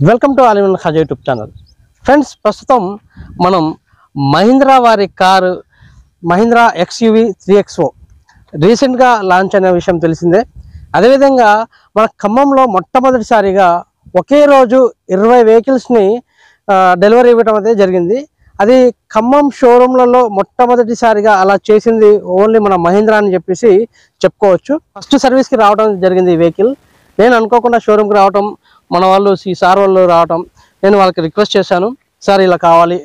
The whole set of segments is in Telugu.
Welcome to all in one Khaja YouTube channel. Friends, ప్రస్తుతం మనం మహీంద్రా వారి కారు మహీంద్రా XUV 3XO రీసెంట్గా లాంచ్ అనే విషయం తెలిసిందే. అదేవిధంగా మన ఖమ్మంలో మొట్టమొదటిసారిగా ఒకే రోజు 20 వెహికల్స్ని డెలివరీ ఇవ్వడం అయితే జరిగింది. అది ఖమ్మం షోరూమ్లలో మొట్టమొదటిసారిగా అలా చేసింది ఓన్లీ మన మహీంద్రా అని చెప్పేసి చెప్పుకోవచ్చు. ఫస్ట్ సర్వీస్కి రావడం జరిగింది ఈ వెహికల్. నేను అనుకోకుండా షోరూమ్కి రావటం, మన వాళ్ళు సార్ వాళ్ళు రావటం, నేను వాళ్ళకి రిక్వెస్ట్ చేశాను, సార్ ఇలా కావాలి,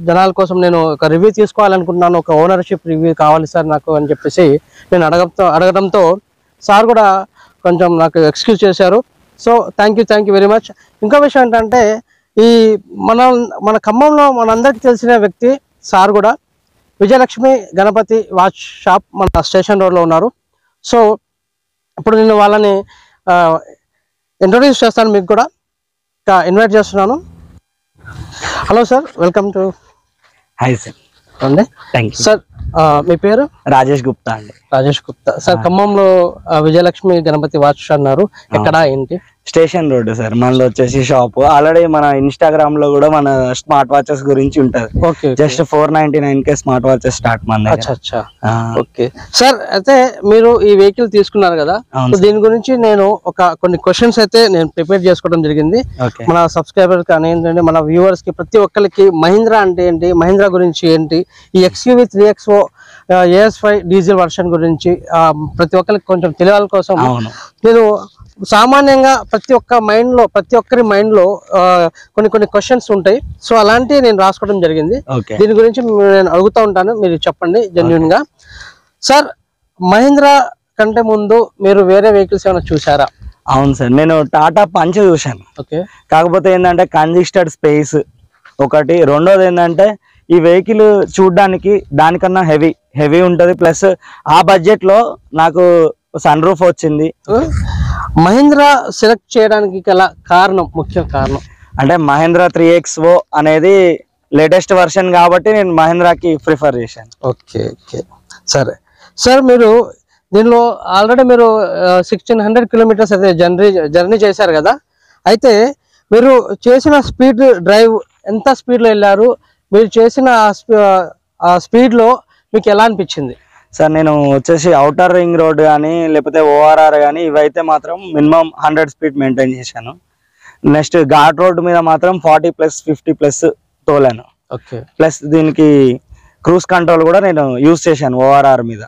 జనాల కోసం నేను ఒక రివ్యూ తీసుకోవాలనుకుంటున్నాను, ఒక ఓనర్షిప్ రివ్యూ కావాలి సార్ నాకు అని చెప్పేసి నేను అడగడంతో సార్ కూడా కొంచెం నాకు ఎక్స్క్యూజ్ చేశారు. So thank you very much. ఇంకో విషయం ఏంటంటే, ఈ మన ఖమ్మంలో మనందరికీ తెలిసిన వ్యక్తి సార్ కూడా విజయలక్ష్మి గణపతి వాచ్ షాప్ మన స్టేషన్ రోడ్లో ఉన్నారు. సో ఇప్పుడు నేను వాళ్ళని ఇంట్రొడ్యూస్ చేస్తాను, మీకు కూడా ఇన్వైట్ చేస్తున్నాను. Hello sir, welcome to. Hi sir. అండి, థ్యాంక్ యూ సార్. మీ పేరు? రాజేష్ గుప్తా అండి. రాజేష్ గుప్తా సార్. ఖమ్మంలో విజయలక్ష్మి గణపతి వాచ్ అన్నారు, ఎక్కడ ఏంటి? Station road sir. మనలో వచ్చేసి షాప్ ఆల్రెడీ మన ఇన్స్టాగ్రామ్ లో కూడా మన స్మార్ట్ వాచెస్ గురించి ఉంటది. Okay, just 499 smart watches start మన. అచ్చా. ఓకే సార్, అయితే మీరు ఈ వెహికల్ తీసుకున్నారు కదా, దీని గురించి నేను కొన్ని క్వశ్చన్స్ అయితే నేను ప్రిపేర్ చేసుకోవడం జరిగింది. మన సబ్స్క్రైబర్ కానీ ఏంటంటే మన వ్యూవర్స్ కి ప్రతి ఒక్కరికి మహీంద్రా అంటే ఏంటి, మహీంద్రా గురించి ఏంటి, ఈ XUV 3XO AS5 diesel version గురించి ప్రతి ఒక్కరికి కొంచెం తెలియాల కోసం నేను సామాన్యంగా ప్రతి ఒక్కరి మైండ్ లో కొన్ని క్వశ్చన్స్ ఉంటాయి. సో అలాంటివి నేను రాసుకోవడం జరిగింది. దీని గురించి నేను అడుగుతూ ఉంటాను, మీరు చెప్పండి జెన్యూన్ గా. సార్, మహీంద్రా కంటే ముందు మీరు వేరే వెహికల్స్ ఏమైనా చూసారా? అవును సార్, నేను టాటా పంచ్ చూశాను. ఓకే. కాకపోతే ఏంటంటే కంజెస్టెడ్ స్పేస్ ఒకటి, రెండోది ఏంటంటే ఈ వెహికల్ చూడడానికి దానికన్నా హెవీ ఉంటది. ప్లస్ ఆ బడ్జెట్ లో నాకు సన్ రూఫ్ వచ్చింది. మహీంద్రా సెలెక్ట్ చేయడానికి గల ముఖ్య కారణం అంటే మహీంద్రా 3XO అనేది లేటెస్ట్ వర్షన్ కాబట్టి నేను మహీంద్రాకి ప్రిఫర్ చేశాను. ఓకే సరే సార్, మీరు దీనిలో ఆల్రెడీ మీరు 1600 కిలోమీటర్స్ అయితే జర్నీ చేశారు కదా, అయితే మీరు చేసిన స్పీడ్ డ్రైవ్ ఎంత స్పీడ్లో వెళ్ళారు, మీరు చేసిన స్పీడ్లో మీకు ఎలా అనిపించింది? సార్, నేను వచ్చేసి అవుటర్ రింగ్ రోడ్ కానీ లేకపోతే ORR కానీ ఇవైతే మాత్రం మినిమం 100 స్పీడ్ మెయింటైన్ చేశాను. నెక్స్ట్ ఘాట్ రోడ్ మీద మాత్రం 40+, 50+ తోలాను. ఓకే. ప్లస్ దీనికి క్రూజ్ కంట్రోల్ కూడా నేను యూజ్ చేశాను ORR మీద.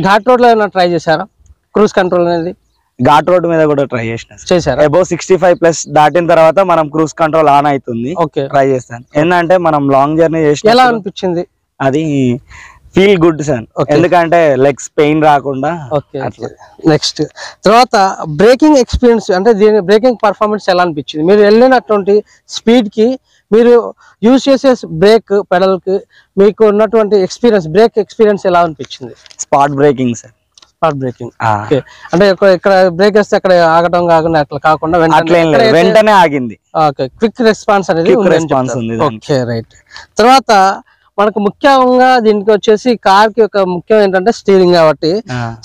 ఘాట్ రోడ్ లో ఏమైనా ట్రై చేశారా క్రూజ్ కంట్రోల్ అనేది? ఘాట్ రోడ్ మీద కూడా ట్రై చేశాను. అబౌవ్ 65+ దాటిన తర్వాత మనం క్రూజ్ కంట్రోల్ ఆన్ అవుతుంది. ఓకే, ట్రై చేస్తాను. ఏంటంటే మనం లాంగ్ జర్నీ చేసి ఎలా అనిపించింది? అది ఫీల్ గుడ్ సార్, ఎందుకంటే లెగ్స్ పెయిన్ రాకుండా. నెక్స్ట్ తర్వాత బ్రేకింగ్ ఎక్స్పీరియన్స్, అంటే దీని బ్రేకింగ్ పర్ఫార్మెన్స్ ఎలా అనిపించింది? మీరు వెళ్ళినటువంటి స్పీడ్ కి మీరు యూజ్ చేసే బ్రేక్ పెడల్ కి మీకు ఉన్నటువంటి బ్రేక్ ఎక్స్పీరియన్స్ ఎలా అనిపించింది? Spot breaking sir. Spot breaking అంటే ఇక్కడ బ్రేక్ వేస్తే అక్కడ ఆగటం కాకుండా అట్లా కాకుండా వెంటనే ఆగింది. క్విక్ రెస్పాన్స్ అనేది ఉంది. Okay, right. తర్వాత మనకు ముఖ్యంగా దీనికి వచ్చేసి కార్ కి ఒక ముఖ్యం ఏంటంటే స్టీరింగ్, కాబట్టి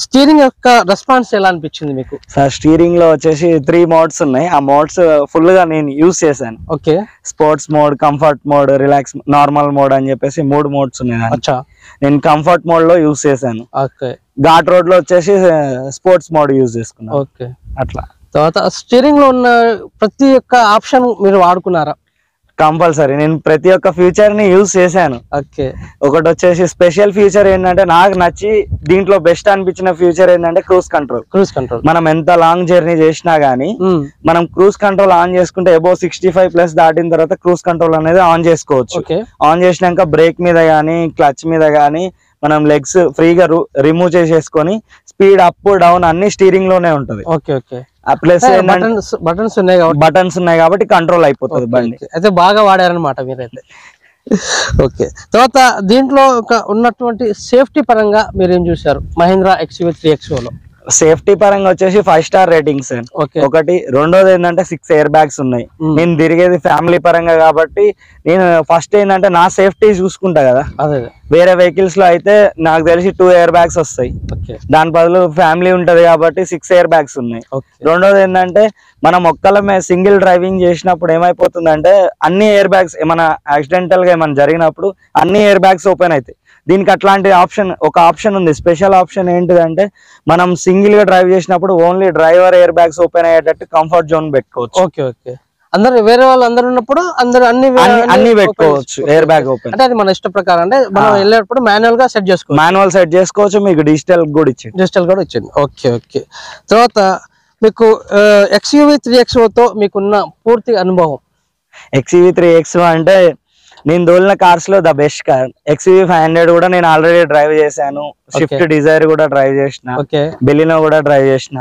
స్టీరింగ్ యొక్క రెస్పాన్స్ ఎలా అనిపించింది మీకు? సార్, స్టీరింగ్ లో వచ్చేసి 3 మోడ్స్ ఉన్నాయి. ఆ మోడ్స్ ఫుల్ గా నేను యూజ్ చేశాను. Okay. Sports mode, comfort mode, relax, normal mode అని చెప్పేసి 3 మోడ్స్ ఉన్నాయి. నేను కంఫర్ట్ మోడ్ లో యూజ్ చేశాను. ఓకే. ఘాట్ రోడ్ లో వచ్చేసి స్పోర్ట్స్ మోడ్ యూజ్ చేసుకున్నాను. ఓకే, అట్లా. తర్వాత స్టీరింగ్ లో ఉన్న ప్రతి ఒక్క ఆప్షన్ మీరు వాడుకున్నారా? కంపల్సరీ నేను ప్రతి ఒక్క ఫీచర్ ని యూజ్ చేశాను. ఓకే. ఒకటి వచ్చేసి స్పెషల్ ఫీచర్ ఏంటంటే నాకు నచ్చి దీంట్లో బెస్ట్ అనిపించిన ఫీచర్ ఏంటంటే క్రూజ్ కంట్రోల్. మనం ఎంత లాంగ్ జర్నీ చేసినా గానీ మనం క్రూజ్ కంట్రోల్ ఆన్ చేసుకుంటే అబౌవ్ 65+ దాటిన తర్వాత క్రూజ్ కంట్రోల్ అనేది ఆన్ చేసుకోవచ్చు. ఆన్ చేసినాక బ్రేక్ మీద గానీ క్లచ్ మీద గానీ మనం లెగ్స్ ఫ్రీగా రిమూవ్ చేసేసుకొని స్పీడ్ అప్ డౌన్ అన్ని స్టీరింగ్ లోనే ఉంటది. ప్లస్ బటన్స్ ఉన్నాయి కాబట్టి కంట్రోల్ అయిపోతుంది బండి. అయితే బాగా వాడారనమాట మీరైతే. ఓకే. తర్వాత దీంట్లో ఉన్నటువంటి సేఫ్టీ పరంగా మీరు ఏం చూసారు మహీంద్రా XUV 3XO లో? సేఫ్టీ పరంగా వచ్చేసి 5 స్టార్ రేటింగ్స్ ఒకటి. రెండోది ఏంటంటే 6 ఎయిర్ బ్యాగ్స్ ఉన్నాయి. నేను తిరిగేది ఫ్యామిలీ పరంగా కాబట్టి నేను ఫస్ట్ ఏంటంటే నా సేఫ్టీ చూసుకుంటా కదా. వేరే వెహికల్స్ లో అయితే నాకు తెలిసి 2 ఎయిర్ బ్యాగ్స్ వస్తాయి, దాని బదులు ఫ్యామిలీ ఉంటది కాబట్టి 6 ఎయిర్ బ్యాగ్స్ ఉన్నాయి. రెండోది ఏంటంటే మనం ఒక్కలమే సింగిల్ డ్రైవింగ్ చేసినప్పుడు ఏమైపోతుందంటే అన్ని ఎయిర్ బ్యాగ్స్ ఏమైనా యాక్సిడెంటల్ గా ఏమైనా జరిగినప్పుడు అన్ని ఎయిర్ బ్యాగ్స్ ఓపెన్ అవుతాయి. దీనికి అట్లాంటి ఒక ఆప్షన్ ఉంది. స్పెషల్ ఆప్షన్ ఏంటిదంటే మనం సింగిల్ గా డ్రైవ్ చేసినప్పుడు only driver air bags open అయ్యేటట్టు కంఫర్ట్ జోన్ పెట్టుకోవచ్చు. ఓకే. అందరు వేరే వాళ్ళు అందరు ఉన్నప్పుడు అందరు అన్ని పెట్టుకోవచ్చు ఎయిర్ బ్యాగ్ ఓపెన్. అంటే అది మన ఇష్ట ప్రకారం, అంటే మనం వెళ్ళేటప్పుడు మాన్యువల్ గా సెట్ చేసుకోవచ్చు. మీకు డిజిటల్ కూడా ఇచ్చింది. ఓకే. తర్వాత మీకు XUV 3XO తో మీకున్న పూర్తి అనుభవం. XUV 3XO అంటే నేను తోలిన కార్స్ లో ద బెస్ట్ కార్. XUV 500 కూడా నేను ఆల్రెడీ డ్రైవ్ చేశాను, స్విఫ్ట్ డిజైర్ కూడా డ్రైవ్ చేసిన, బెలినో కూడా డ్రైవ్ చేసిన.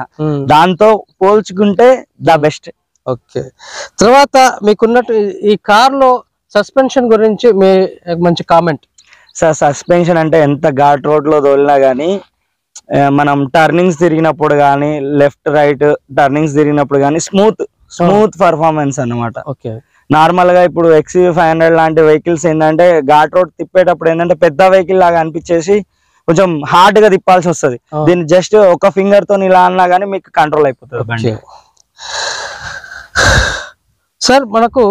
దాంతో పోల్చుకుంటే ద బెస్ట్. ఓకే. తర్వాత మీకున్నట్టు ఈ కార్ లో సస్పెన్షన్ గురించి మీ మంచి కామెంట్. సార్ సస్పెన్షన్ అంటే ఎంత ఘాట్ రోడ్ లో తోలినా గానీ మనం టర్నింగ్స్ తిరిగినప్పుడు కానీ లెఫ్ట్ రైట్ టర్నింగ్స్ తిరిగినప్పుడు కానీ స్మూత్ పర్ఫార్మెన్స్ అన్నమాట. నార్మల్ గా ఇప్పుడు XUV 500 లాంటి వెహికల్స్ ఏంటంటే ఘాట్ రోడ్ తిప్పేటప్పుడు ఏంటంటే పెద్ద వెహికల్ లాగా అనిపించేసి కొంచెం హార్డ్ గా తిప్పాల్సి వస్తుంది. దీన్ని జస్ట్ ఒక ఫింగర్ తో ఇలా అన్నా గానీ మీకు కంట్రోల్ అయిపోతుంది బండి. సార్ మనకు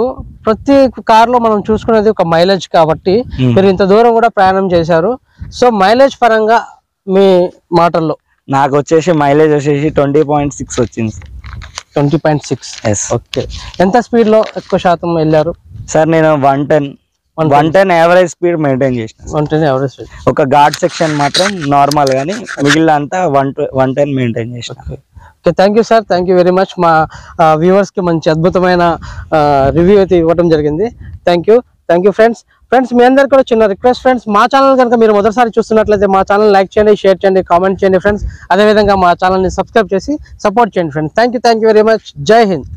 ప్రతి కార్ లో మనం చూసుకునేది ఒక మైలేజ్ కాబట్టి మీరు ఇంత దూరం కూడా ప్రయాణం చేశారు. సో మైలేజ్ పరంగా మీ మాటల్లో. నాకు వచ్చేసి మైలేజ్ వచ్చేసి 20.6 వచ్చింది. 20.6. ఓకే. ఎంత స్పీడ్ లో ఎక్కువ శాతం వెళ్ళారు? సార్ నేను 110 యావరేజ్ స్పీడ్ మెయింటైన్ చేసిన. 110 యావరేజ్ స్పీడ్. ఒక ఘాట్ సెక్షన్ మాత్రం నార్మల్ గానీ మిగిలిన అంతా 110 మెయింటైన్ చేసిన. Okay, thank you sir, thank you very much. మా వ్యూవర్స్ కి మంచి అద్భుతమైన రివ్యూ అయితే ఇవ్వడం జరిగింది. Thank you friends. మీ అందరికి కూడా చిన్న రిక్వెస్ట్ ఫ్రెండ్స్, మా ఛానల్ కనుక మీరు మొదటిసారి చూస్తున్నట్లయితే మా ఛానల్ లైక్ చేయండి, షేర్ చేయండి, కామెంట్ చేయండి ఫ్రెండ్స్. అదేవిధంగా మా ఛానల్ని సబ్స్క్రైబ్ చేసి సపోర్ట్ చేయండి friends. Thank you very much. జై హింద్.